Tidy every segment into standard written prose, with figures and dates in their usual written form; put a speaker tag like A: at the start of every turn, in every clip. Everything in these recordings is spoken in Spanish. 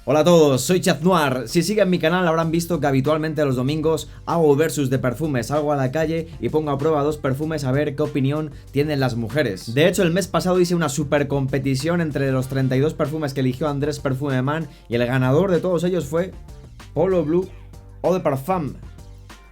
A: Hola a todos, soy Chef Noir. Si siguen mi canal habrán visto que habitualmente los domingos hago versus de perfumes. Salgo a la calle y pongo a prueba dos perfumes a ver qué opinión tienen las mujeres. De hecho, el mes pasado hice una super competición entre los 32 perfumes que eligió Andrés Perfume Man y el ganador de todos ellos fue Polo Blue Eau de Parfum.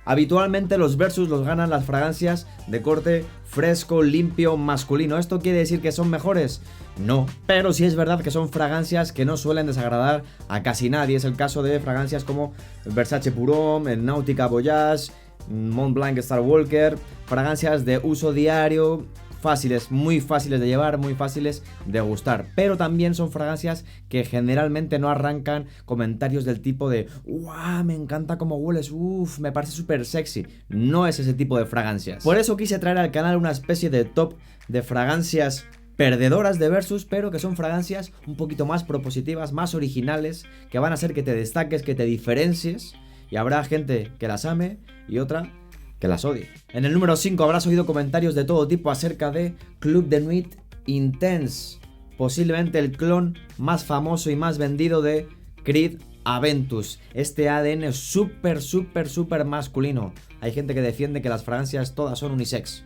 A: Habitualmente los versus los ganan las fragancias de corte fresco, limpio, masculino. ¿Esto quiere decir que son mejores? No, pero sí es verdad que son fragancias que no suelen desagradar a casi nadie. Es el caso de fragancias como Versace Pour Homme, el Nautica Voyage, Montblanc Star Walker, fragancias de uso diario, fáciles, muy fáciles de llevar, muy fáciles de gustar, pero también son fragancias que generalmente no arrancan comentarios del tipo de ¡guau! Me encanta cómo hueles, uff, me parece súper sexy. No es ese tipo de fragancias. Por eso quise traer al canal una especie de top de fragancias perdedoras de versus, pero que son fragancias un poquito más propositivas, más originales, que van a hacer que te destaques, que te diferencies, y habrá gente que las ame y otra que las odie. En el número 5 habrás oído comentarios de todo tipo acerca de Club de Nuit Intense, posiblemente el clon más famoso y más vendido de Creed Aventus. Este ADN es súper masculino. Hay gente que defiende que las fragancias todas son unisex.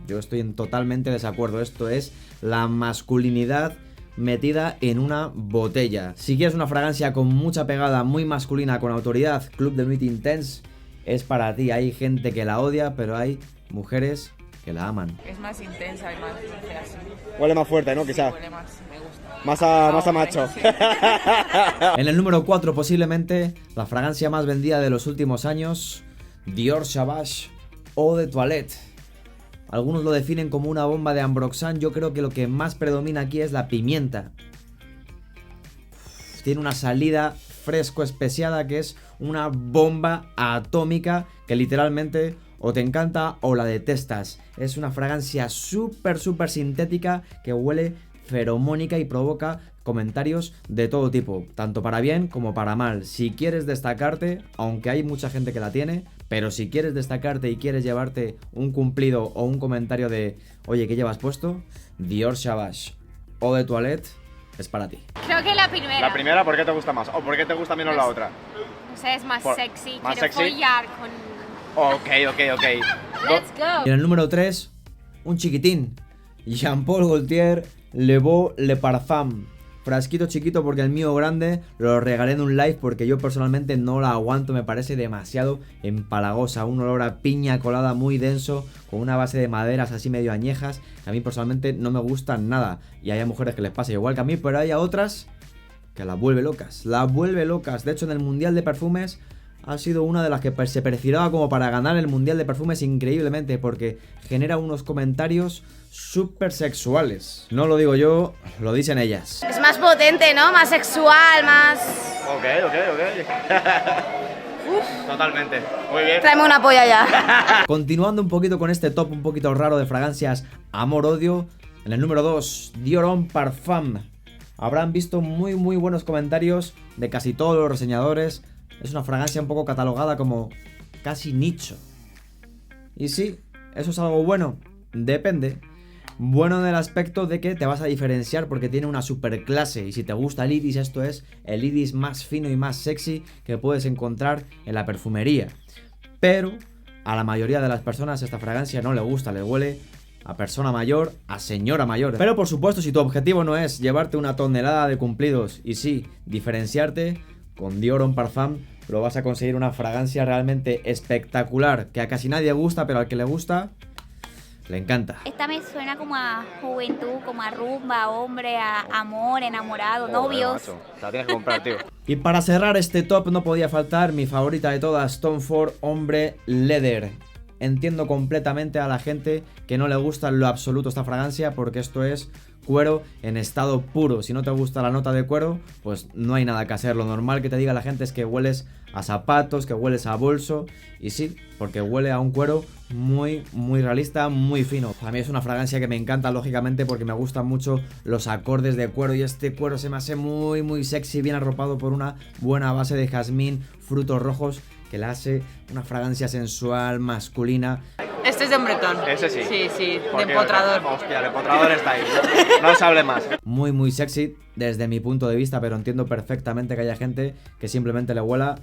A: Yo estoy en totalmente desacuerdo. Esto es la masculinidad metida en una botella. Si quieres una fragancia con mucha pegada, muy masculina, con autoridad, Club de Nuit Intense es para ti. Hay gente que la odia, pero hay mujeres que la aman.
B: Es más intensa y más así.
C: Huele más fuerte, ¿no? Quizás.
B: Sí, huele más, me gusta.
C: Más a macho.
B: Sí.
A: En el número 4, posiblemente la fragancia más vendida de los últimos años, Dior Sauvage Eau de Toilette. Algunos lo definen como una bomba de Ambroxan. Yo creo que lo que más predomina aquí es la pimienta. Tiene una salida fresco especiada que es una bomba atómica que literalmente o te encanta o la detestas. Es una fragancia súper sintética que huele feromónica y provoca comentarios de todo tipo, tanto para bien como para mal. Si quieres destacarte, aunque hay mucha gente que la tiene, pero si quieres destacarte y quieres llevarte un cumplido o un comentario de oye, ¿qué llevas puesto? Dior Sauvage Eau de Toilette es para ti.
D: Creo que la primera.
C: ¿La primera por qué te gusta más? ¿O por qué te gusta menos la otra?
D: O sea, es más sexy.
C: ¿Más
D: Quiero
C: sexy?
D: follar con...
C: Ok.
D: Let's go.
A: Y en el número 3, un chiquitín, Jean Paul Gaultier Le Beau Le Parfum. Frasquito chiquito porque el mío grande lo regalé en un live porque yo personalmente no la aguanto, me parece demasiado empalagosa, un olor a piña colada muy denso, con una base de maderas así medio añejas, que a mí personalmente no me gustan nada, y hay mujeres que les pasa igual que a mí, pero hay a otras que las vuelve locas, de hecho en el Mundial de Perfumes ha sido una de las que se perfilaba como para ganar el Mundial de Perfumes increíblemente, porque genera unos comentarios súper sexuales. No lo digo yo, lo dicen ellas.
D: Es más potente, ¿no? Más sexual, más...
C: Ok. Totalmente. Muy bien.
D: Tráeme una polla ya.
A: Continuando un poquito con este top un poquito raro de fragancias amor-odio, en el número 2, Dior Homme Parfum. Habrán visto muy buenos comentarios de casi todos los reseñadores. Es una fragancia un poco catalogada como casi nicho. Y sí, ¿eso es algo bueno? Depende. Bueno en el aspecto de que te vas a diferenciar porque tiene una super clase. Y si te gusta el iris, esto es el iris más fino y más sexy que puedes encontrar en la perfumería. Pero a la mayoría de las personas esta fragancia no le gusta, le huele a persona mayor, a señora mayor. Pero por supuesto, si tu objetivo no es llevarte una tonelada de cumplidos y sí, diferenciarte, con Dior Homme Parfum lo vas a conseguir una fragancia realmente espectacular, que a casi nadie gusta, pero al que le gusta, le encanta.
E: Esta me suena como a juventud, como a rumba, hombre, a amor, enamorado, novios.
C: Macho, te la tienes que comprar, tío.
A: Y para cerrar este top no podía faltar mi favorita de todas, Tom Ford Hombre Leather. Entiendo completamente a la gente que no le gusta en lo absoluto esta fragancia, porque esto es cuero en estado puro. Si no te gusta la nota de cuero, pues no hay nada que hacer. Lo normal que te diga la gente es que hueles a zapatos, que hueles a bolso. Y sí, porque huele a un cuero muy realista, muy fino. A mí es una fragancia que me encanta, lógicamente, porque me gustan mucho los acordes de cuero. Y este cuero se me hace muy sexy, bien arropado por una buena base de jazmín, frutos rojos, que le hace una fragancia sensual, masculina.
B: Este es de hombretón.
C: Ese sí.
B: Sí, sí, de
C: Porque-
B: empotrador.
C: Hostia, el empotrador está ahí. No se hable más.
A: Muy, muy sexy desde mi punto de vista, pero entiendo perfectamente que haya gente que simplemente le huela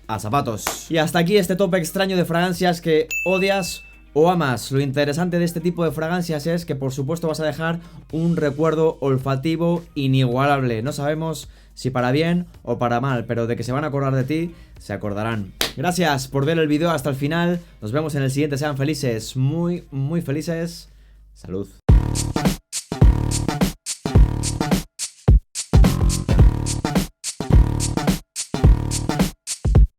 A: a zapatos. Y hasta aquí este top extraño de fragancias que odias o amas. Lo interesante de este tipo de fragancias es que por supuesto vas a dejar un recuerdo olfativo inigualable. No sabemos si para bien o para mal, pero de que se van a acordar de ti, se acordarán. Gracias por ver el vídeo hasta el final. Nos vemos en el siguiente. Sean felices, muy, muy felices. Salud.